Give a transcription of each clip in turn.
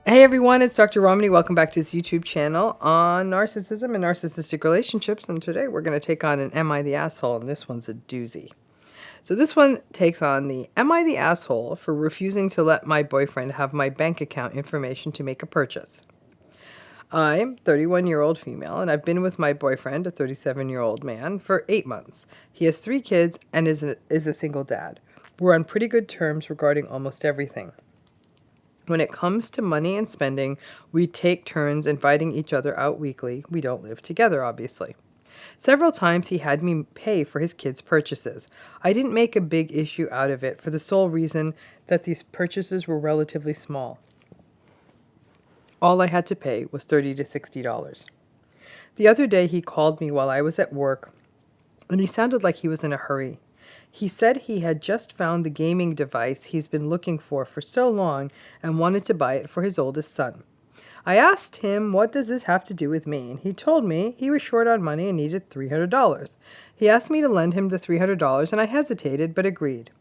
Hey everyone, it's Dr. Ramani. Welcome back to this YouTube channel on narcissism and narcissistic relationships. And today we're going to take on an Am I the Asshole? And this one's a doozy. So this one takes on the Am I the Asshole for refusing to let my boyfriend have my bank account information to make a purchase? I'm a 31-year-old female and I've been with my boyfriend, a 37-year-old man, for 8 months. He has 3 kids and is a single dad. We're on pretty good terms regarding almost everything. When it comes to money and spending, we take turns inviting each other out weekly. We don't live together, obviously. Several times he had me pay for his kids' purchases. I didn't make a big issue out of it for the sole reason that these purchases were relatively small. All I had to pay was $30 to $60. The other day he called me while I was at work, and he sounded like he was in a hurry. He said he had just found the gaming device he's been looking for so long and wanted to buy it for his oldest son. I asked him, what does this have to do with me? And he told me he was short on money and needed $300. He asked me to lend him the $300 and I hesitated but agreed.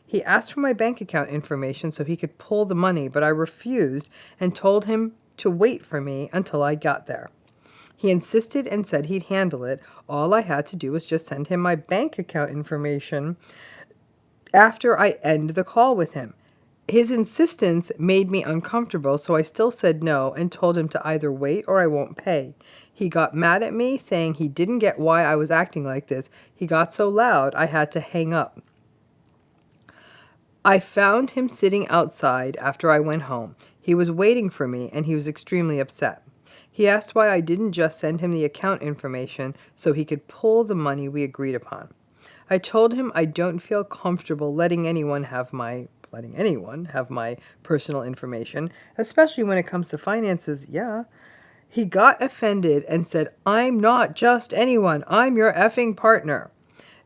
He asked for my bank account information so he could pull the money, but I refused and told him to wait for me until I got there. He insisted and said he'd handle it. All I had to do was just send him my bank account information after I end the call with him. His insistence made me uncomfortable, so I still said no and told him to either wait or I won't pay. He got mad at me, saying he didn't get why I was acting like this. He got so loud I had to hang up. I found him sitting outside after I went home. He was waiting for me and he was extremely upset. He asked why I didn't just send him the account information so he could pull the money we agreed upon. I told him I don't feel comfortable letting anyone have my personal information, especially when it comes to finances. Yeah. He got offended and said, I'm not just anyone. I'm your effing partner.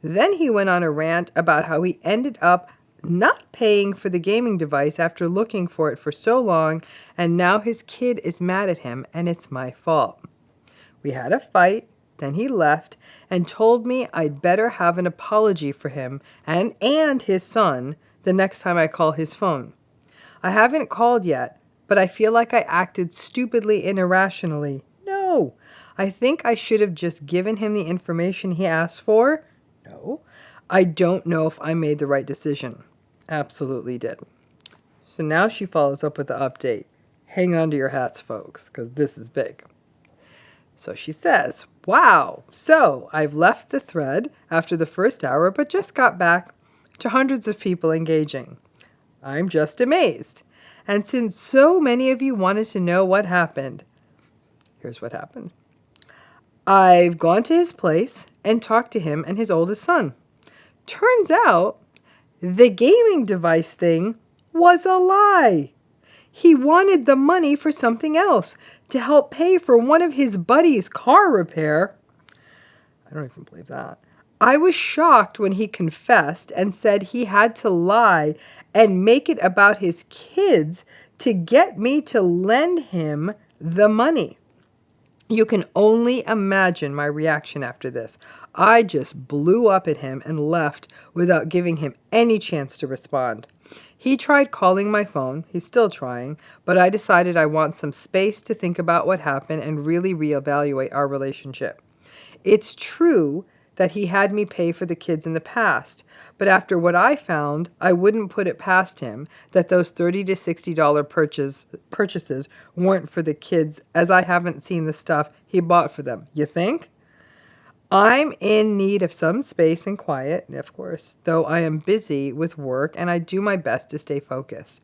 Then he went on a rant about how he ended up not paying for the gaming device after looking for it for so long, and now his kid is mad at him and it's my fault. We had a fight, then he left and told me I'd better have an apology for him and his son the next time I call his phone. I haven't called yet, but I feel like I acted stupidly and irrationally. No, I think I should have just given him the information he asked for. No, I don't know if I made the right decision. Absolutely did. So now she follows up with the update. Hang on to your hats, folks, because this is big. So she says, wow, so I've left the thread after the first hour, but just got back to hundreds of people engaging. I'm just amazed. And since so many of you wanted to know what happened, here's what happened. I've gone to his place and talked to him and his oldest son. Turns out the gaming device thing was a lie. He wanted the money for something else, to help pay for one of his buddies' car repair. I don't even believe that. I was shocked when he confessed and said he had to lie and make it about his kids to get me to lend him the money. You can only imagine my reaction after this. I just blew up at him and left without giving him any chance to respond. He tried calling my phone. He's still trying, but I decided I want some space to think about what happened and really reevaluate our relationship. It's true that he had me pay for the kids in the past, but after what I found, I wouldn't put it past him that those $30 to $60 purchases weren't for the kids, as I haven't seen the stuff he bought for them. You think? I'm in need of some space and quiet, of course, though I am busy with work and I do my best to stay focused.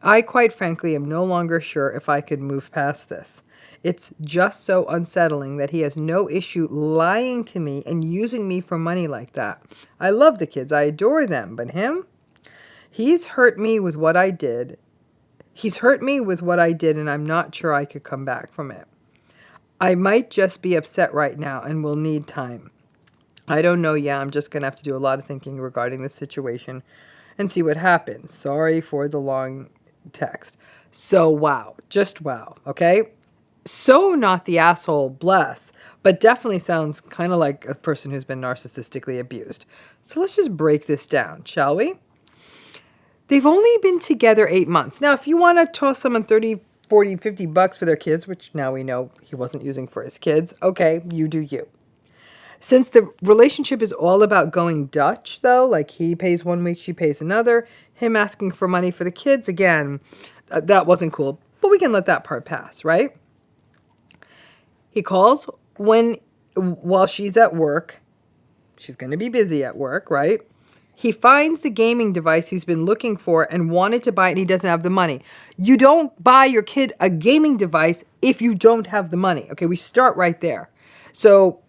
I quite frankly am no longer sure if I could move past this. It's just so unsettling that he has no issue lying to me and using me for money like that. I love the kids. I adore them. But him? He's hurt me with what I did. And I'm not sure I could come back from it. I might just be upset right now and will need time. I don't know. Yeah, I'm just going to have to do a lot of thinking regarding this situation and see what happens. Sorry for the long text. So wow. Just wow. Okay? So not the asshole, bless, but definitely sounds kind of like a person who's been narcissistically abused. So let's just break this down, shall we? They've only been together 8 months. Now, if you want to toss someone $30 40, 50 bucks for their kids, which now we know he wasn't using for his kids. Okay, you do you. Since the relationship is all about going Dutch, though, like he pays 1 week, she pays another, him asking for money for the kids, again, that wasn't cool. But we can let that part pass, right? He calls while she's at work. She's going to be busy at work, right? He finds the gaming device he's been looking for and wanted to buy it, and he doesn't have the money. You don't buy your kid a gaming device if you don't have the money. Okay, we start right there. So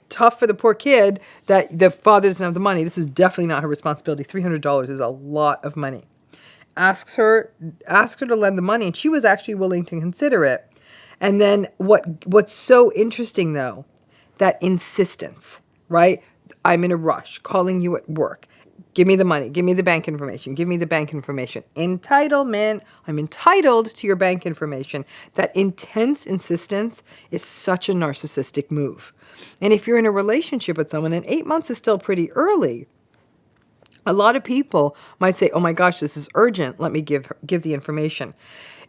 tough for the poor kid that the father doesn't have the money. This is definitely not her responsibility. $300 is a lot of money. Asks her to lend the money, and she was actually willing to consider it. And then what's so interesting, though, that insistence, right? I'm in a rush, calling you at work. Give me the money. Give me the bank information. Give me the bank information. Entitlement. I'm entitled to your bank information. That intense insistence is such a narcissistic move. And if you're in a relationship with someone, and 8 months is still pretty early, a lot of people might say, oh my gosh, this is urgent. Let me give the information.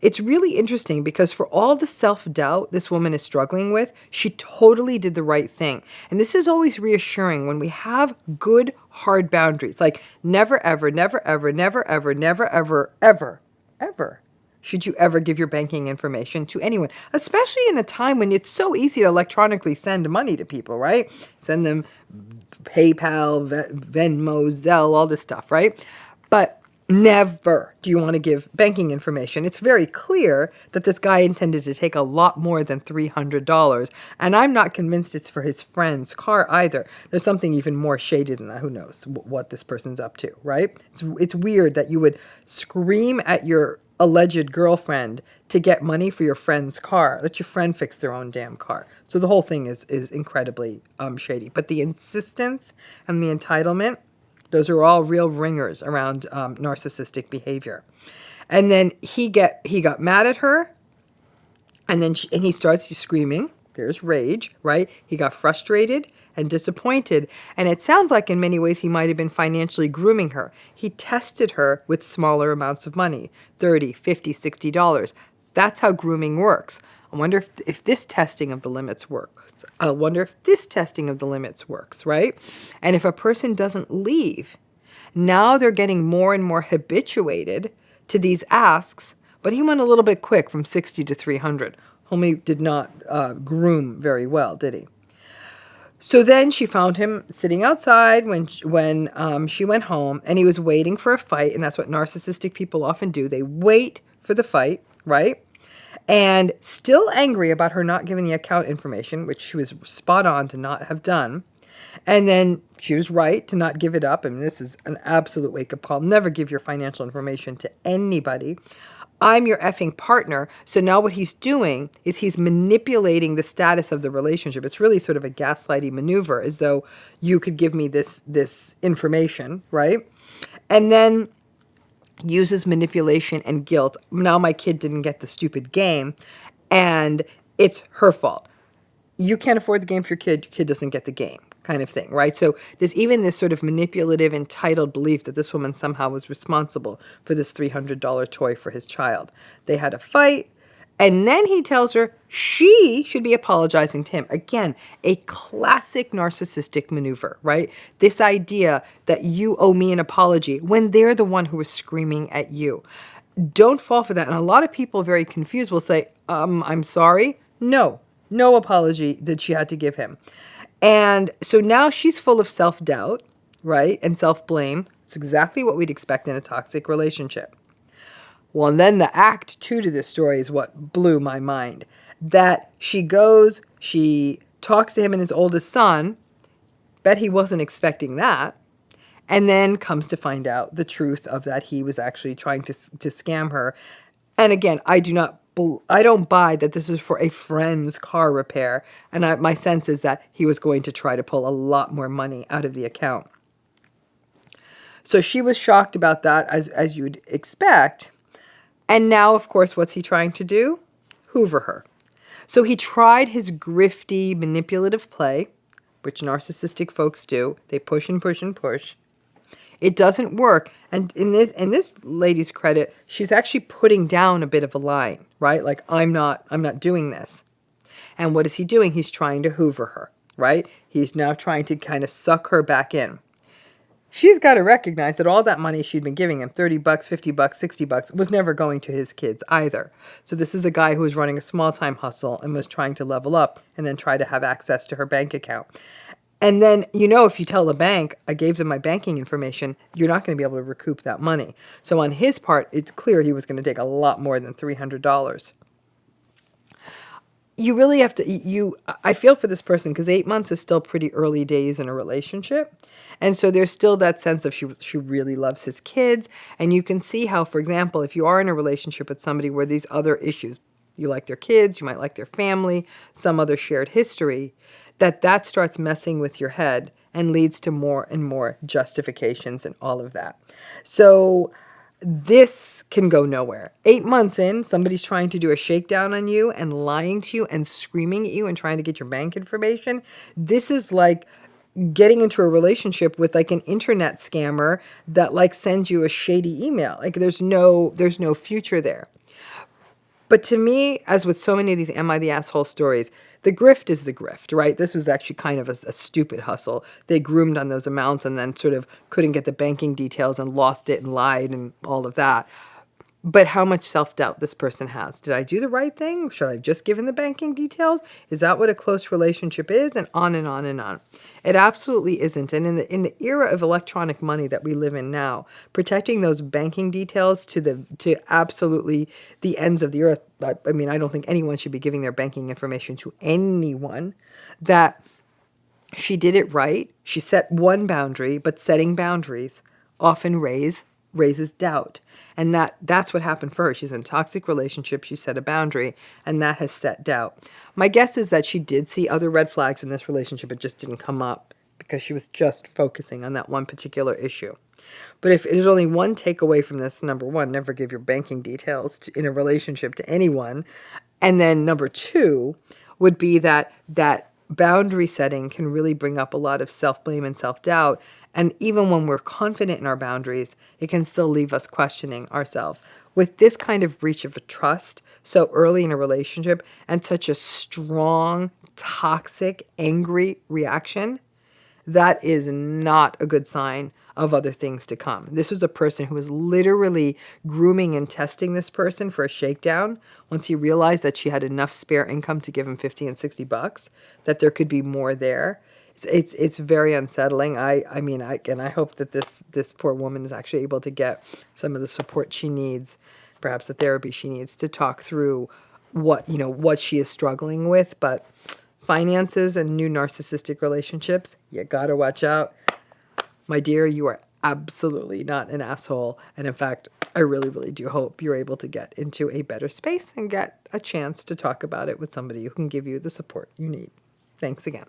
It's really interesting because for all the self-doubt this woman is struggling with, she totally did the right thing. And this is always reassuring when we have good, hard boundaries. Like never, ever, never, ever, never, ever, never, ever, ever, ever should you ever give your banking information to anyone, especially in a time when it's so easy to electronically send money to people, right? Send them PayPal, Venmo, Zelle, all this stuff, right? But never do you want to give banking information. It's very clear that this guy intended to take a lot more than $300. And I'm not convinced it's for his friend's car either. There's something even more shady than that. Who knows what this person's up to, right? It's weird that you would scream at your alleged girlfriend to get money for your friend's car. Let your friend fix their own damn car. So the whole thing is incredibly shady. But the insistence and the entitlement, those are all real ringers around narcissistic behavior. And then he got mad at her, and then he starts screaming. There's rage, right? He got frustrated and disappointed. And it sounds like in many ways he might have been financially grooming her. He tested her with smaller amounts of money, $30, $50, $60. That's how grooming works. I wonder if this testing of the limits works. I wonder if this testing of the limits works, right? And if a person doesn't leave, now they're getting more and more habituated to these asks, but he went a little bit quick from 60 to 300. Homie did not groom very well, did he? So then she found him sitting outside when she went home, and he was waiting for a fight, and that's what narcissistic people often do. They wait for the fight, right? And still angry about her not giving the account information, which she was spot on to not have done. And then she was right to not give it up. I mean, this is an absolute wake-up call. Never give your financial information to anybody. I'm your effing partner. So now what he's doing is he's manipulating the status of the relationship. It's really sort of a gaslighting maneuver, as though you could give me this information, right? And then uses manipulation and guilt. Now my kid didn't get the stupid game, and it's her fault. You can't afford the game for your kid doesn't get the game, kind of thing, right? So there's even this sort of manipulative, entitled belief that this woman somehow was responsible for this $300 toy for his child. They had a fight, and then he tells her she should be apologizing to him. Again, a classic narcissistic maneuver, right? This idea that you owe me an apology when they're the one who was screaming at you. Don't fall for that. And a lot of people, very confused, will say, I'm sorry. No apology that she had to give him. And so now she's full of self-doubt, right? And self-blame. It's exactly what we'd expect in a toxic relationship. Well, and then the act 2 to this story is what blew my mind. That she talks to him and his oldest son. Bet he wasn't expecting that. And then comes to find out the truth of that he was actually trying to scam her. And again, I don't buy that this is for a friend's car repair. And my sense is that he was going to try to pull a lot more money out of the account. So she was shocked about that, as you'd expect. And now, of course, what's he trying to do? Hoover her. So he tried his grifty, manipulative play, which narcissistic folks do. They push and push and push. It doesn't work. And in this lady's credit, she's actually putting down a bit of a line, right? Like, I'm not doing this. And what is he doing? He's trying to hoover her, right? He's now trying to kind of suck her back in. She's got to recognize that all that money she'd been giving him, $30, $50, $60, was never going to his kids either. So this is a guy who was running a small-time hustle and was trying to level up and then try to have access to her bank account. And then, if you tell the bank, I gave them my banking information, you're not going to be able to recoup that money. So on his part, it's clear he was going to take a lot more than $300. You really have to, I feel for this person because 8 months is still pretty early days in a relationship. And so there's still that sense of she really loves his kids. And you can see how, for example, if you are in a relationship with somebody where these other issues, you like their kids, you might like their family, some other shared history, that starts messing with your head and leads to more and more justifications and all of that. So this can go nowhere. 8 months in, somebody's trying to do a shakedown on you and lying to you and screaming at you and trying to get your bank information. This is like getting into a relationship with like an internet scammer that like sends you a shady email. Like there's no future there. But to me, as with so many of these Am I the Asshole stories, the grift is the grift, right? This was actually kind of a stupid hustle. They groomed on those amounts and then sort of couldn't get the banking details and lost it and lied and all of that. But how much self-doubt this person has. Did I do the right thing? Should I have just given the banking details? Is that what a close relationship is? And on and on and on. It absolutely isn't. And in the era of electronic money that we live in now, protecting those banking details to absolutely the ends of the earth. I mean, I don't think anyone should be giving their banking information to anyone. That she did it right. She set one boundary, but setting boundaries often raises doubt. And that's what happened for her. She's in a toxic relationship. She set a boundary, and that has set doubt. My guess is that she did see other red flags in this relationship. It just didn't come up because she was just focusing on that one particular issue. But if there's only one takeaway from this, number one, never give your banking details in a relationship to anyone. And then number two would be that boundary setting can really bring up a lot of self-blame and self-doubt. And even when we're confident in our boundaries, it can still leave us questioning ourselves. With this kind of breach of trust so early in a relationship and such a strong, toxic, angry reaction, that is not a good sign of other things to come. This was a person who was literally grooming and testing this person for a shakedown once he realized that she had enough spare income to give him $50 and $60, that there could be more there. It's very unsettling. I hope that this poor woman is actually able to get some of the support she needs, perhaps the therapy she needs to talk through what she is struggling with. But finances and new narcissistic relationships, you gotta watch out. My dear, you are absolutely not an asshole. And in fact, I really, really do hope you're able to get into a better space and get a chance to talk about it with somebody who can give you the support you need. Thanks again.